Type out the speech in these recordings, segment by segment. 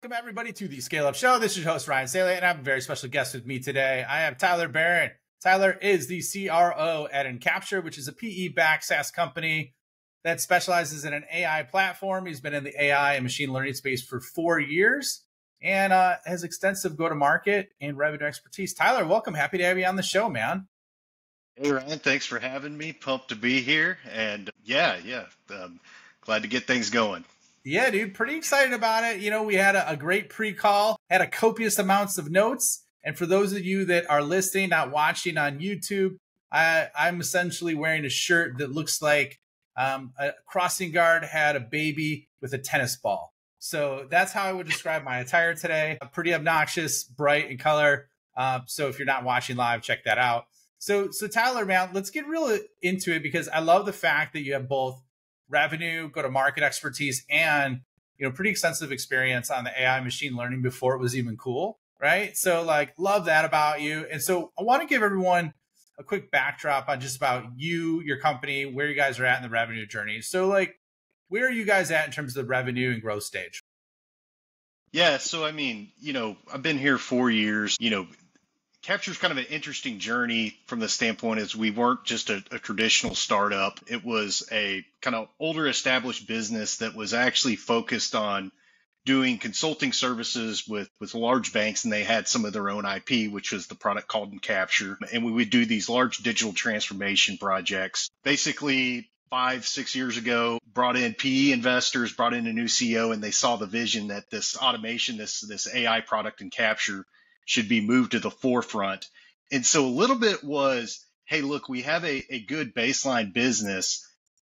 Welcome everybody to the Scale Up Show. This is your host Ryan Saley, and I have a very special guest with me today. I have Tyler Barron. Tyler is the CRO at Encapture, which is a PE-backed SaaS company that specializes in an AI platform. He's been in the AI and machine learning space for 4 years and has extensive go-to-market and revenue expertise. Tyler, welcome. Happy to have you on the show, man. Hey, Ryan. Thanks for having me. Pumped to be here. And glad to get things going. Yeah, dude, pretty excited about it. You know, we had a great pre-call, had a copious amounts of notes. And for those of you that are listening, not watching on YouTube, I'm essentially wearing a shirt that looks like a crossing guard had a baby with a tennis ball. So that's how I would describe my attire today. Pretty obnoxious, bright in color. So if you're not watching live, check that out. So Tyler, man, let's get real into it because I love the fact that you have both revenue, go-to-market expertise, and pretty extensive experience on the AI machine learning before it was even cool, right? So love that about you. And so I want to give everyone a quick backdrop on just about you, your company, where you guys are at in the revenue journey. So where are you guys at in terms of the revenue and growth stage? Yeah, so I mean, I've been here 4 years. Capture's kind of an interesting journey from the standpoint is we weren't just a traditional startup. It was a kind of older established business that was actually focused on doing consulting services with large banks, and they had some of their own IP, which was the product called Encapture. And we would do these large digital transformation projects. Basically, 5-6 years ago, brought in PE investors, brought in a new CEO, and they saw the vision that this automation, this AI product Encapture should be moved to the forefront. And so a little bit was, hey, look, we have a good baseline business,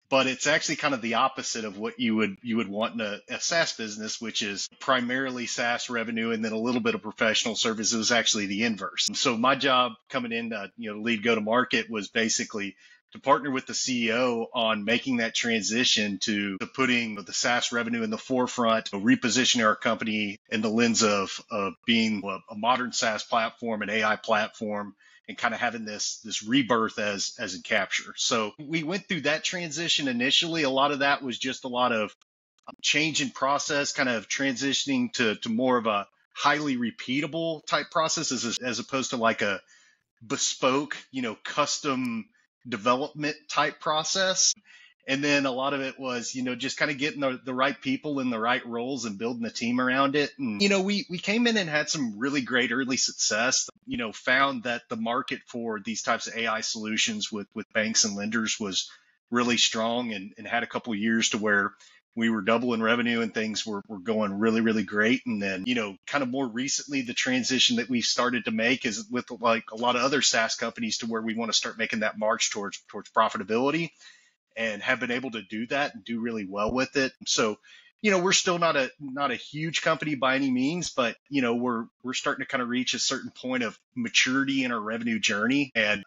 but it's actually kind of the opposite of what you would want in a SaaS business, which is primarily SaaS revenue and then a little bit of professional services. It was actually the inverse. And so my job coming in to lead go-to-market was basically to partner with the CEO on making that transition to putting the SaaS revenue in the forefront, repositioning our company in the lens of being a modern SaaS platform, an AI platform, and kind of having this rebirth as Encapture. So we went through that transition initially. A lot of that was just a lot of change in process, kind of transitioning to more of a highly repeatable type process as opposed to like a bespoke, custom development type process. And then a lot of it was, just kind of getting the right people in the right roles and building a team around it. And, we came in and had some really great early success, found that the market for these types of AI solutions with banks and lenders was really strong and had a couple of years to where we were doubling revenue and things were going really, really great. And then, kind of more recently, the transition that we've started to make is with like a lot of other SaaS companies to where we want to start making that march towards profitability and have been able to do that and do really well with it. So, we're still not a huge company by any means, but, we're starting to kind of reach a certain point of maturity in our revenue journey. And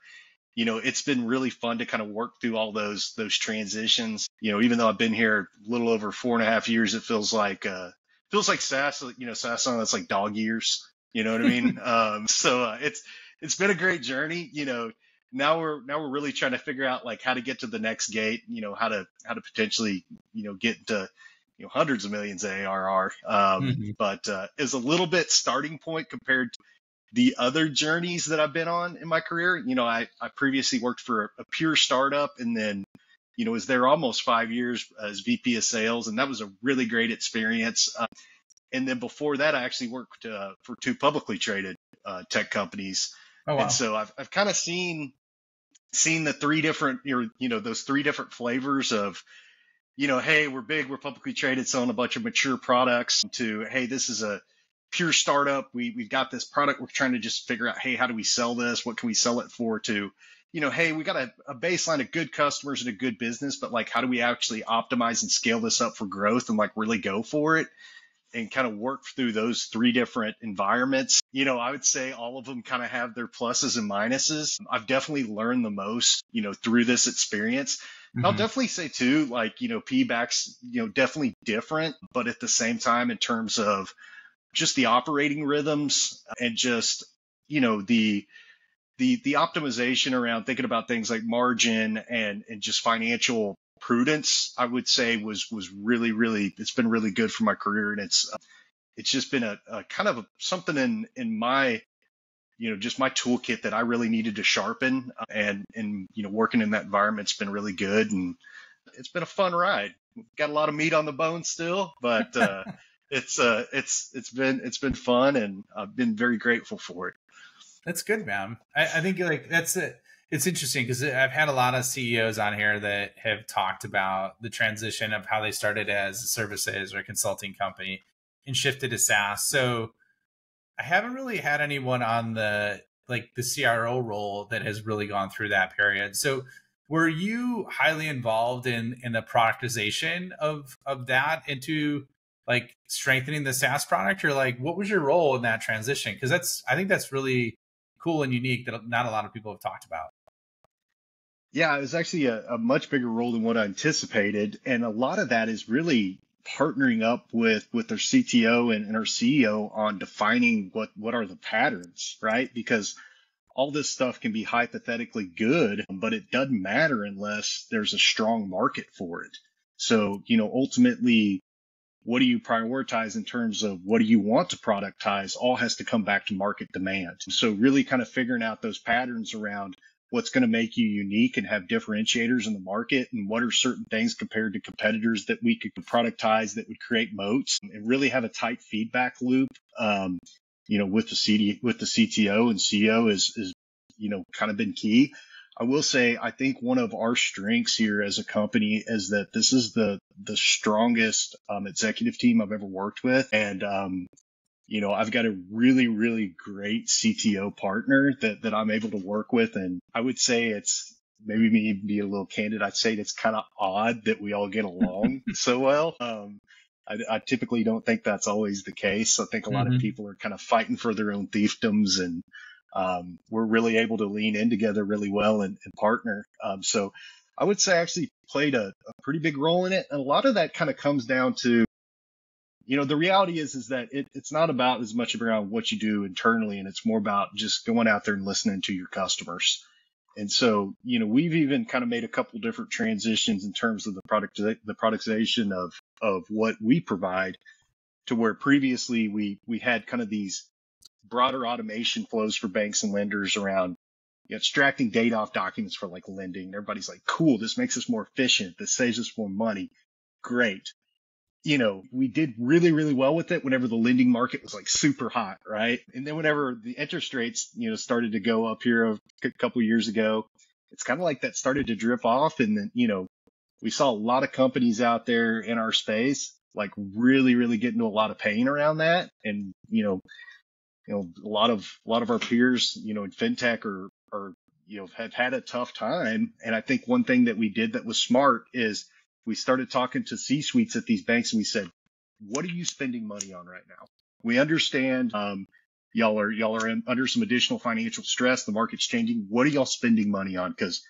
it's been really fun to kind of work through all those transitions. Even though I've been here a little over 4.5 years, it feels like SaaS. SaaS song that's like dog years. You know what I mean? It's been a great journey. Now we're really trying to figure out like how to get to the next gate. How to potentially get to hundreds of millions of ARR. But is a little bit starting point compared to the other journeys that I've been on in my career. I previously worked for a pure startup and then, was there almost 5 years as VP of sales. And that was a really great experience. And then before that, I actually worked for 2 publicly traded tech companies. Oh, wow. And so I've kind of seen the 3 different, those 3 different flavors of, hey, we're big, we're publicly traded, selling a bunch of mature products to, hey, this is a pure startup. We've got this product. We're trying to just figure out, hey, how do we sell this? What can we sell it for? To, hey, we got a baseline of good customers and a good business, but like, how do we actually optimize and scale this up for growth and like really go for it and kind of work through those 3 different environments? I would say all of them kind of have their pluses and minuses. I've definitely learned the most, through this experience. I'll definitely say too, like, PE-backs, definitely different, but at the same time, in terms of just the operating rhythms and just, the optimization around thinking about things like margin and just financial prudence, I would say was really, really, it's been really good for my career. And it's, it's just been a kind of something in my, just my toolkit that I really needed to sharpen. And working in that environment's been really good, and it's been a fun ride. Got a lot of meat on the bone still, but it's been fun, and I've been very grateful for it. That's good, man. I think like that's it. It's interesting because I've had a lot of CEOs on here that have talked about the transition of how they started as a services or a consulting company and shifted to SaaS. So I haven't really had anyone on the CRO role that has really gone through that period. So were you highly involved in the productization of that into like strengthening the SaaS product, or like what was your role in that transition? Because I think that's really cool and unique that not a lot of people have talked about. Yeah, it was actually a much bigger role than what I anticipated. And a lot of that is really partnering up with our CTO and our CEO on defining what are the patterns, right? Because all this stuff can be hypothetically good, but it doesn't matter unless there's a strong market for it. So, ultimately, what do you prioritize in terms of what do you want to productize all has to come back to market demand. So really kind of figuring out those patterns around what's going to make you unique and have differentiators in the market, and what are certain things compared to competitors that we could productize that would create moats, and really have a tight feedback loop, with the CTO and CEO is kind of been key. I will say, I think one of our strengths here as a company is that this is the strongest executive team I've ever worked with. And, I've got a really, really great CTO partner that I'm able to work with. And I would say it's maybe me be a little candid. I'd say it's kind of odd that we all get along so well. I typically don't think that's always the case. I think a lot of people are kind of fighting for their own fiefdoms, and we're really able to lean in together really well and partner. So I would say I actually played a pretty big role in it. And a lot of that kind of comes down to, the reality is that it's not about as much around what you do internally, and it's more about just going out there and listening to your customers. And so, we've even kind of made a couple different transitions in terms of the productization of what we provide, to where previously we had kind of these broader automation flows for banks and lenders around extracting data off documents for like lending. Everybody's like, cool, this makes us more efficient. This saves us more money. Great. We did really, really well with it whenever the lending market was like super hot, right? And then whenever the interest rates, started to go up here a couple of years ago, it's kind of like that started to drip off. And then, we saw a lot of companies out there in our space, like really, really get into a lot of pain around that. And, a lot of our peers, in FinTech are have had a tough time. And I think one thing that we did that was smart is we started talking to C-suites at these banks, and we said, what are you spending money on right now? We understand y'all are under some additional financial stress. The market's changing. What are y'all spending money on? Because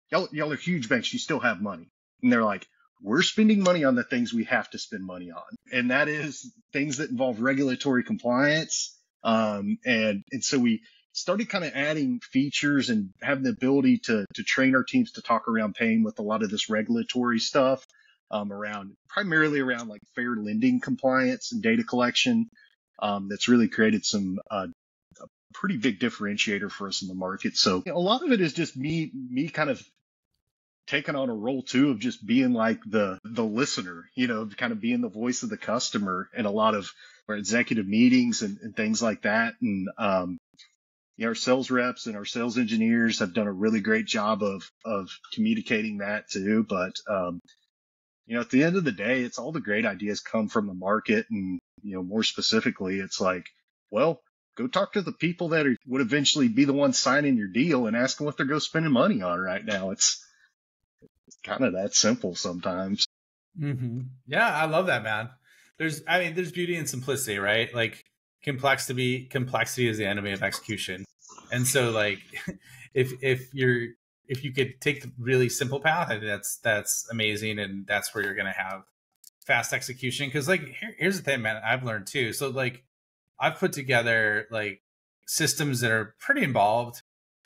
y'all are huge banks. You still have money. And they're like, we're spending money on the things we have to spend money on. And that is things that involve regulatory compliance. And so we started kind of adding features and having the ability to train our teams to talk around pain with a lot of this regulatory stuff, primarily around like fair lending compliance and data collection. That's really created some a pretty big differentiator for us in the market. So a lot of it is just me kind of taking on a role too of just being like the listener, kind of being the voice of the customer in a lot of our executive meetings and things like that. And our sales reps and our sales engineers have done a really great job of communicating that too. But at the end of the day, it's all the great ideas come from the market. And more specifically, it's like, well, go talk to the people that would eventually be the ones signing your deal and ask them what they're going spending money on right now. It's kind of that simple sometimes. Yeah, I love that, man. There's beauty in simplicity, right? Like complexity is the enemy of execution. And so like, if you could take the really simple path, I think that's amazing. And that's where you're going to have fast execution. Cause like, here's the thing, man, I've learned too. So like I've put together like systems that are pretty involved,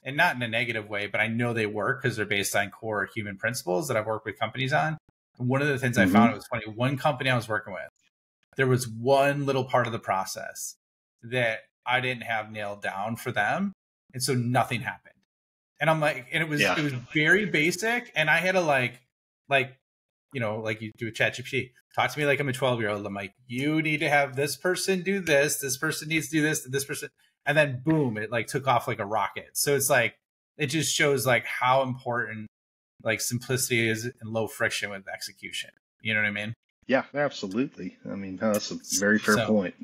and not in a negative way, but I know they work because they're based on core human principles that I've worked with companies on. And one of the things I found, it was funny, one company I was working with, there was one little part of the process that I didn't have nailed down for them. And so nothing happened. And I'm like, and it was very basic. And I had to like, like you do a ChatGPT, talk to me like I'm a 12-year-old. I'm like, you need to have this person do this person needs to do this person. And then boom, it like took off like a rocket. So it's like, it just shows like how important like simplicity is and low friction with execution. You know what I mean? Yeah, absolutely. I mean, that's a very fair point.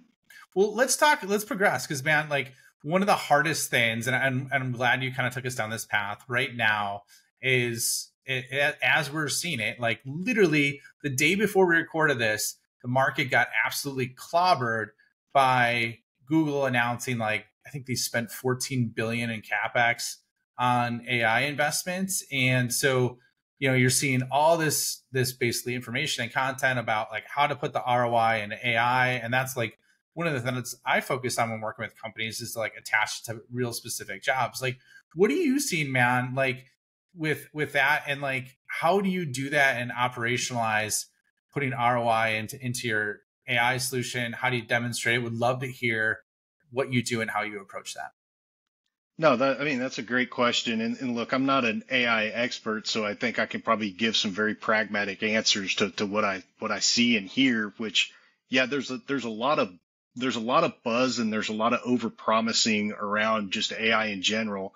Well, let's progress. Cause man, like one of the hardest things, and I'm glad you kind of took us down this path right now is as we're seeing it, like literally the day before we recorded this, the market got absolutely clobbered by Google announcing like, I think they spent 14 billion in CapEx on AI investments. And so, you're seeing all this basically information and content about like how to put the ROI into AI. And that's like one of the things I focus on when working with companies is to like attach to real specific jobs. Like, what are you seeing, man? Like with that, and like, how do you do that and operationalize putting ROI into your AI solution? How do you demonstrate it? Would love to hear what you do and how you approach that. No, that's a great question. And look, I'm not an AI expert, so I think I can probably give some very pragmatic answers to what I see and hear, which, yeah, there's a lot of buzz and there's a lot of over promising around just AI in general,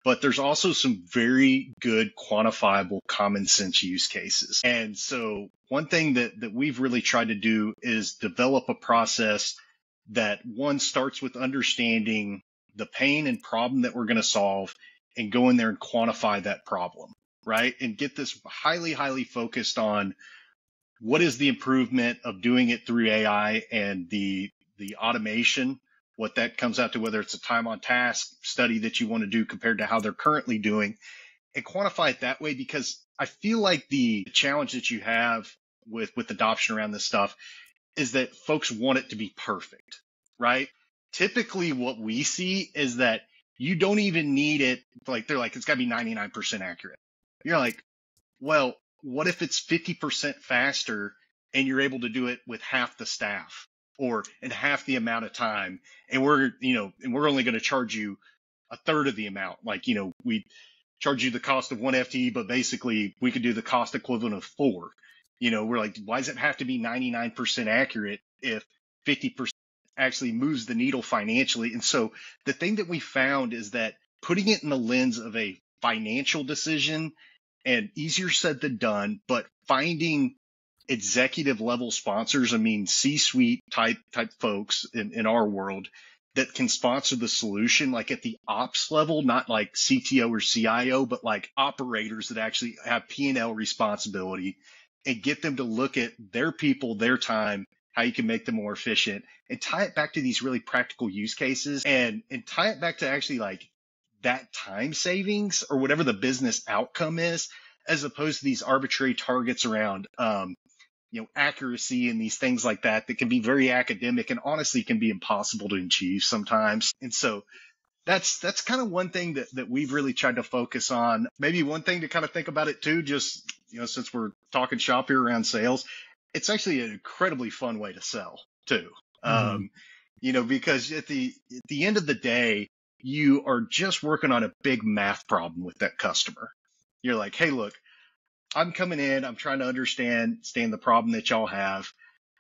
but there's also some very good quantifiable common sense use cases. And so one thing that we've really tried to do is develop a process that one starts with understanding the pain and problem that we're going to solve and go in there and quantify that problem, right? And get this highly, highly focused on what is the improvement of doing it through AI and the automation, what that comes out to, whether it's a time on task study that you want to do compared to how they're currently doing, and quantify it that way. Because I feel like the challenge that you have with adoption around this stuff is that folks want it to be perfect, right? Typically what we see is that you don't even need it. Like they're like, it's got to be 99% accurate. You're like, well, what if it's 50% faster and you're able to do it with half the staff or in half the amount of time? And we're only going to charge you a third of the amount. Like, we charge you the cost of one FTE, but basically we could do the cost equivalent of 4. We're like, why does it have to be 99% accurate if 50% actually moves the needle financially? And so the thing that we found is that putting it in the lens of a financial decision, and easier said than done, but finding executive level sponsors, C-suite type folks in our world that can sponsor the solution, like at the ops level, not like CTO or CIO, but like operators that actually have P&L responsibility, and get them to look at their people, their time, how you can make them more efficient, and tie it back to these really practical use cases, and tie it back to actually like that time savings or whatever the business outcome is, as opposed to these arbitrary targets around, accuracy and these things like that can be very academic and honestly can be impossible to achieve sometimes. And so that's kind of one thing that we've really tried to focus on. Maybe one thing to kind of think about it too, just, since we're talking shop here around sales, it's actually an incredibly fun way to sell too. Because at the end of the day, you are just working on a big math problem with that customer. You're like, hey, look, I'm coming in, I'm trying to understand the problem that y'all have.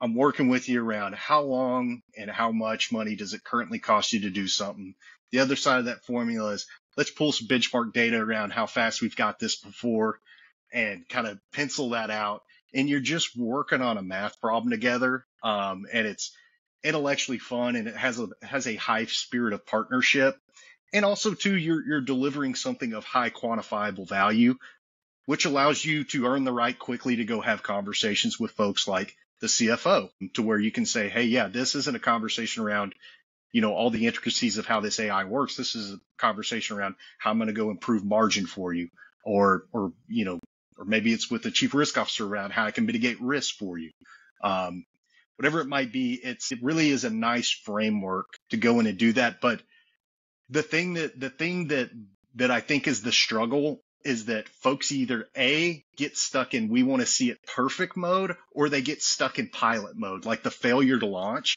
I'm working with you around how long and how much money does it currently cost you to do something. The other side of that formula is let's pull some benchmark data around how fast we've got this before and kind of pencil that out. And you're just working on a math problem together. And it's intellectually fun, and it has a high spirit of partnership. And also too, you're delivering something of high quantifiable value, which allows you to earn the right quickly to go have conversations with folks like the CFO, to where you can say, hey, yeah, this isn't a conversation around, all the intricacies of how this AI works. This is a conversation around how I'm going to go improve margin for you, or maybe it's with the chief risk officer around how I can mitigate risk for you. Whatever it might be, it really is a nice framework to go in and do that. But the thing that I think is the struggle is that folks either A, get stuck in we want to see it perfect mode, or they get stuck in pilot mode, like the failure to launch.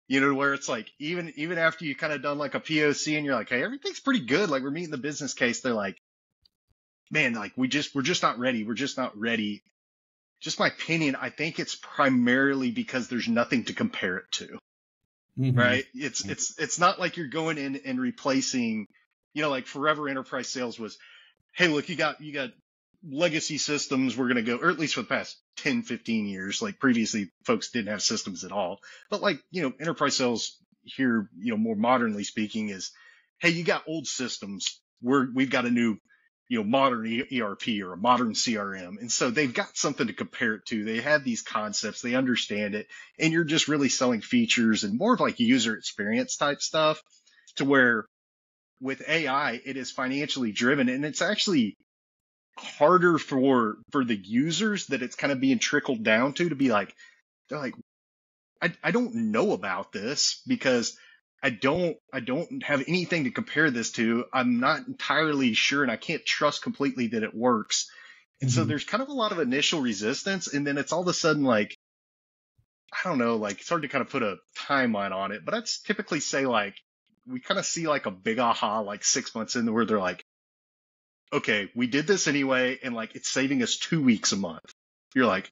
Where it's like even after you kind of done like a POC and you're like, hey, everything's pretty good, like we're meeting the business case, they're like, man, like we're just not ready. We're just not ready. Just my opinion, I think it's primarily because there's nothing to compare it to. Right? It's not like you're going in and replacing, like Forever Enterprise Sales was, hey, look, you got legacy systems. We're going to go, or at least for the past 10, 15 years, like previously folks didn't have systems at all. But like, enterprise sales here, more modernly speaking is, hey, you got old systems. We've got a new, modern ERP or a modern CRM. And so they've got something to compare it to. They have these concepts, they understand it, and you're just really selling features and more of like user experience type stuff, to where with AI, it is financially driven, and it's actually harder for the users that it's kind of being trickled down to be like, they're like, I don't know about this because I don't have anything to compare this to. I'm not entirely sure, and I can't trust completely that it works. And so there's kind of a lot of initial resistance, and then it's all of a sudden like, I don't know, like it's hard to kind of put a timeline on it, but I'd typically say like we kind of see like a big aha like 6 months in where they're like, okay, we did this anyway, and like it's saving us 2 weeks a month. You're like,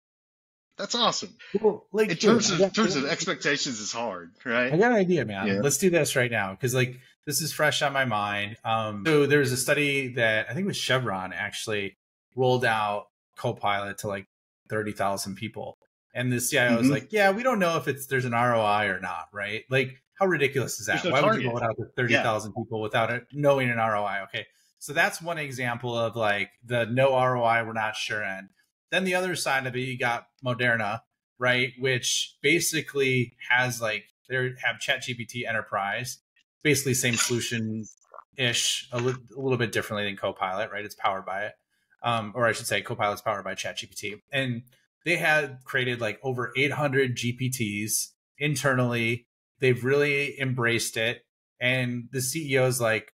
that's awesome. Well, like in terms of expectations, is hard, right? I got an idea, man. Yeah. Let's do this right now because like this is fresh on my mind. So there's a study that I think was Chevron actually rolled out Copilot to like 30,000 people, and the CIO was like, "Yeah, we don't know if there's an ROI or not, right? Like, how ridiculous is that? No Why target. would you roll it out to 30,000 people without it knowing an ROI?" Okay, so that's one example of like the no ROI, we're not sure in. Then the other side of it, you got Moderna, right? Which basically has like, they have ChatGPT Enterprise, basically same solution-ish, a little bit differently than Copilot, right? It's powered by it. Or I should say Copilot's powered by ChatGPT. And they had created like over 800 GPTs internally. They've really embraced it. And the CEO's like,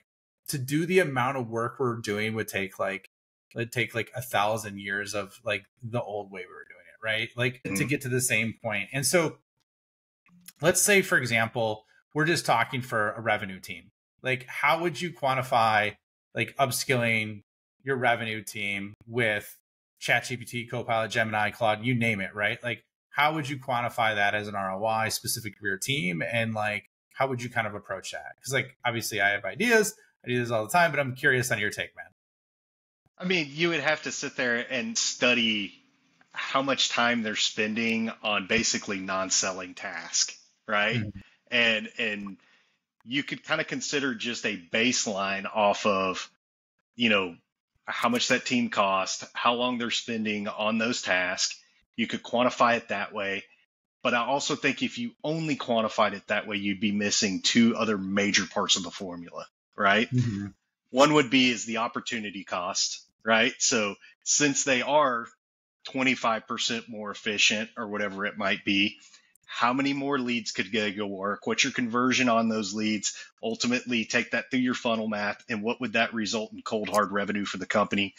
to do the amount of work we're doing would take like, it'd take like 1,000 years of like the old way we were doing it, right? Like to get to the same point. And so let's say, for example, we're just talking for a revenue team. Like, how would you quantify like upskilling your revenue team with ChatGPT, Copilot, Gemini, Claude, you name it, right? Like, how would you quantify that as an ROI specific for your team? And like, how would you kind of approach that? Because like, obviously I have ideas. I do this all the time, but I'm curious on your take, man. I mean, you would have to sit there and study how much time they're spending on basically non-selling tasks, right? And you could kind of consider just a baseline off of, how much that team cost, how long they're spending on those tasks. You could quantify it that way. But I also think if you only quantified it that way, you'd be missing two other major parts of the formula, right? One would be is the opportunity cost, right? So since they are 25% more efficient or whatever it might be, how many more leads could go work? What's your conversion on those leads? Ultimately, take that through your funnel math, and what would that result in cold hard revenue for the company?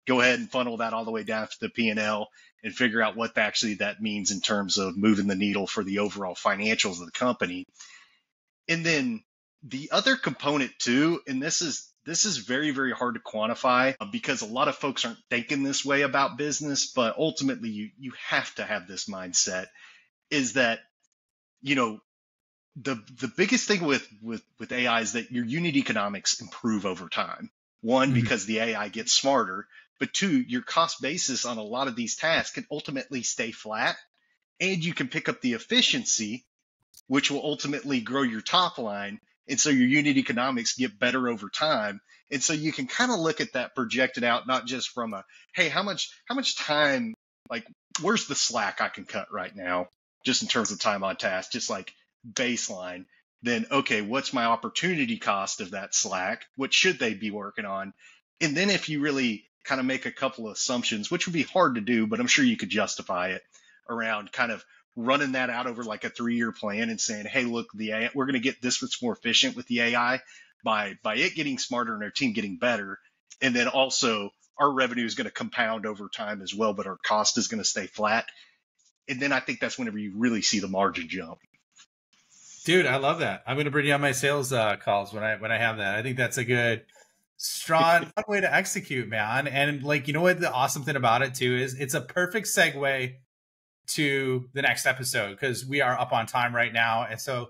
Go ahead and funnel that all the way down to the P&L and figure out what actually that means in terms of moving the needle for the overall financials of the company. And then the other component too, and this is very, very hard to quantify because a lot of folks aren't thinking this way about business, but ultimately you have to have this mindset, is that, the biggest thing with AI is that your unit economics improve over time. One, because the AI gets smarter, but two, your cost basis on a lot of these tasks can ultimately stay flat, and you can pick up the efficiency, which will ultimately grow your top line. And so your unit economics get better over time. And so you can kind of look at that projected out, not just from a, hey, how much time, like, where's the slack I can cut right now, just in terms of time on task, just like baseline. Then, okay, what's my opportunity cost of that slack? What should they be working on? And then if you really kind of make a couple of assumptions, which would be hard to do, but I'm sure you could justify it around kind of running that out over like a 3-year plan and saying, hey, look, the AI, we're going to get this much more efficient with the AI by it getting smarter and our team getting better. And then also our revenue is going to compound over time as well, but our cost is going to stay flat. And then I think that's whenever you really see the margin jump. Dude, I love that. I'm going to bring you on my sales calls when I have that. I think that's a good, strong fun way to execute, man. And like, you know what the awesome thing about it too is it's a perfect segue to the next episode because we are up on time right now. And so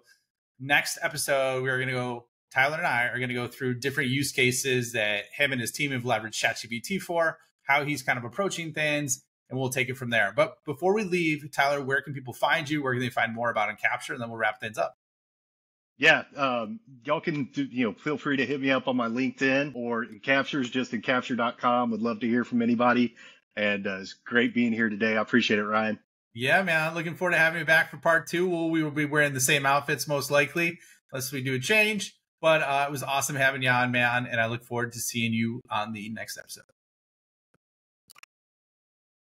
next episode, we're going to go, Tyler and I are going to go through different use cases that him and his team have leveraged ChatGPT for, how he's kind of approaching things, and we'll take it from there. But before we leave, Tyler, where can people find you? Where can they find more about Encapture? And then we'll wrap things up. Yeah, y'all can feel free to hit me up on my LinkedIn or Encapture's just encapture.com. Would love to hear from anybody. And it's great being here today. I appreciate it, Ryan. Yeah, man. Looking forward to having you back for part 2. We will be wearing the same outfits most likely, unless we do a change. But it was awesome having you on, man. And I look forward to seeing you on the next episode.